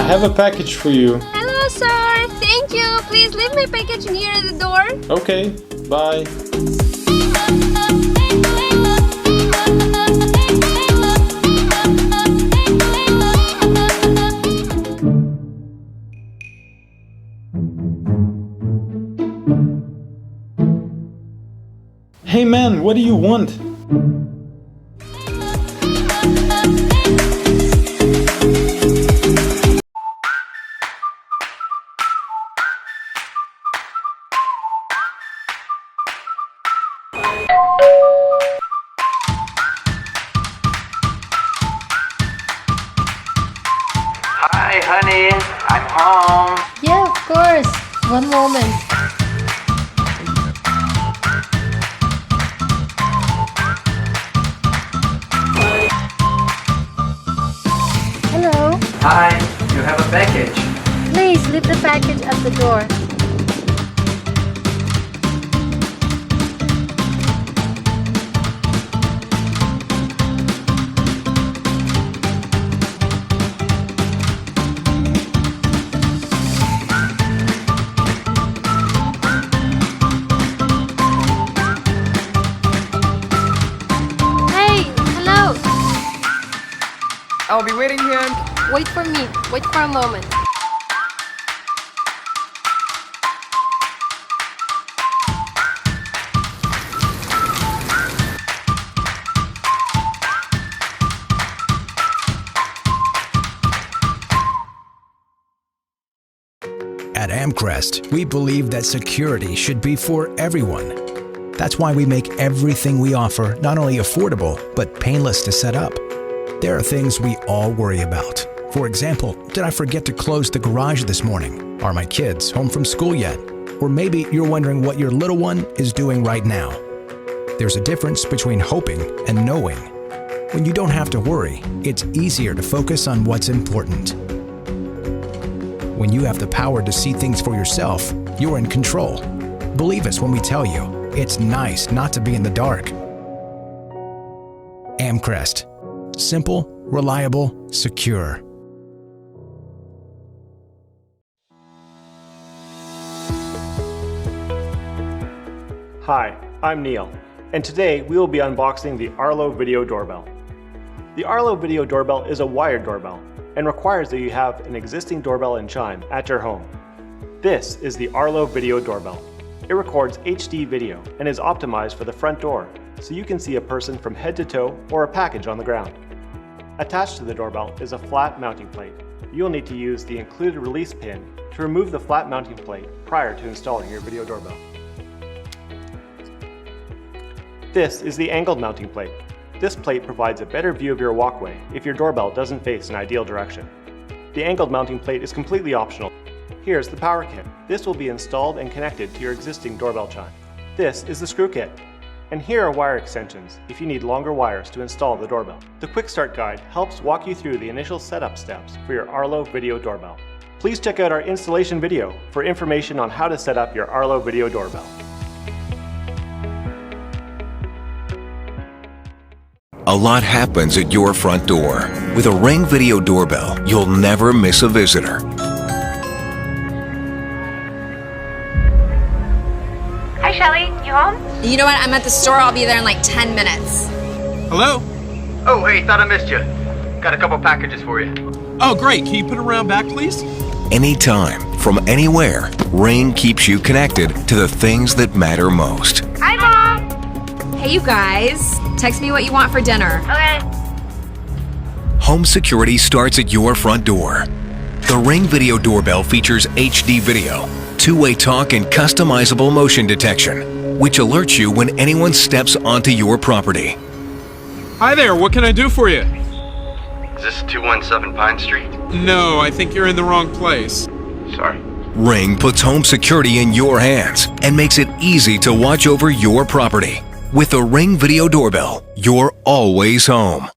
have a package for you. Hello, sir. Thank you. Please leave my package near the door. Okay, bye. Hey man, what do you want? Hi, honey. I'm home. Yeah, of course. One moment. Hello. Hi, you have a package. Please leave the package at the door. Hey, hello. I'll be waiting here. Wait for me. Wait for a moment. At Amcrest, we believe that security should be for everyone. That's why we make everything we offer not only affordable, but painless to set up. There are things we all worry about. For example, did I forget to close the garage this morning? Are my kids home from school yet? Or maybe you're wondering what your little one is doing right now. There's a difference between hoping and knowing. When you don't have to worry, it's easier to focus on what's important. When you have the power to see things for yourself, you're in control. Believe us when we tell you, it's nice not to be in the dark. Amcrest. Simple, reliable, secure. Hi, I'm Neil, and today we will be unboxing the Arlo Video Doorbell. The Arlo Video Doorbell is a wired doorbell and requires that you have an existing doorbell and chime at your home. This is the Arlo Video Doorbell. It records HD video and is optimized for the front door, so you can see a person from head to toe or a package on the ground. Attached to the doorbell is a flat mounting plate. You'll need to use the included release pin to remove the flat mounting plate prior to installing your video doorbell. This is the angled mounting plate. This plate provides a better view of your walkway if your doorbell doesn't face an ideal direction. The angled mounting plate is completely optional. Here's the power kit. This will be installed and connected to your existing doorbell chime. This is the screw kit. And here are wire extensions if you need longer wires to install the doorbell. The Quick Start Guide helps walk you through the initial setup steps for your Arlo Video Doorbell. Please check out our installation video for information on how to set up your Arlo Video Doorbell. A lot happens at your front door. With a Ring Video Doorbell, you'll never miss a visitor. Hi, Shelly. You home? You know what? I'm at the store. I'll be there in like 10 minutes. Hello? Oh, hey, thought I missed you. Got a couple packages for you. Oh, great. Can you put it around back, please? Anytime, from anywhere, Ring keeps you connected to the things that matter most. Hi, Mom. Hey, you guys. Text me what you want for dinner. Okay. Home security starts at your front door. The Ring Video Doorbell features HD video, two-way talk, and customizable motion detection, which alerts you when anyone steps onto your property. Hi there. What can I do for you? Is this 217 Pine Street? No, I think you're in the wrong place. Sorry. Ring puts home security in your hands and makes it easy to watch over your property. With the Ring Video Doorbell, you're always home.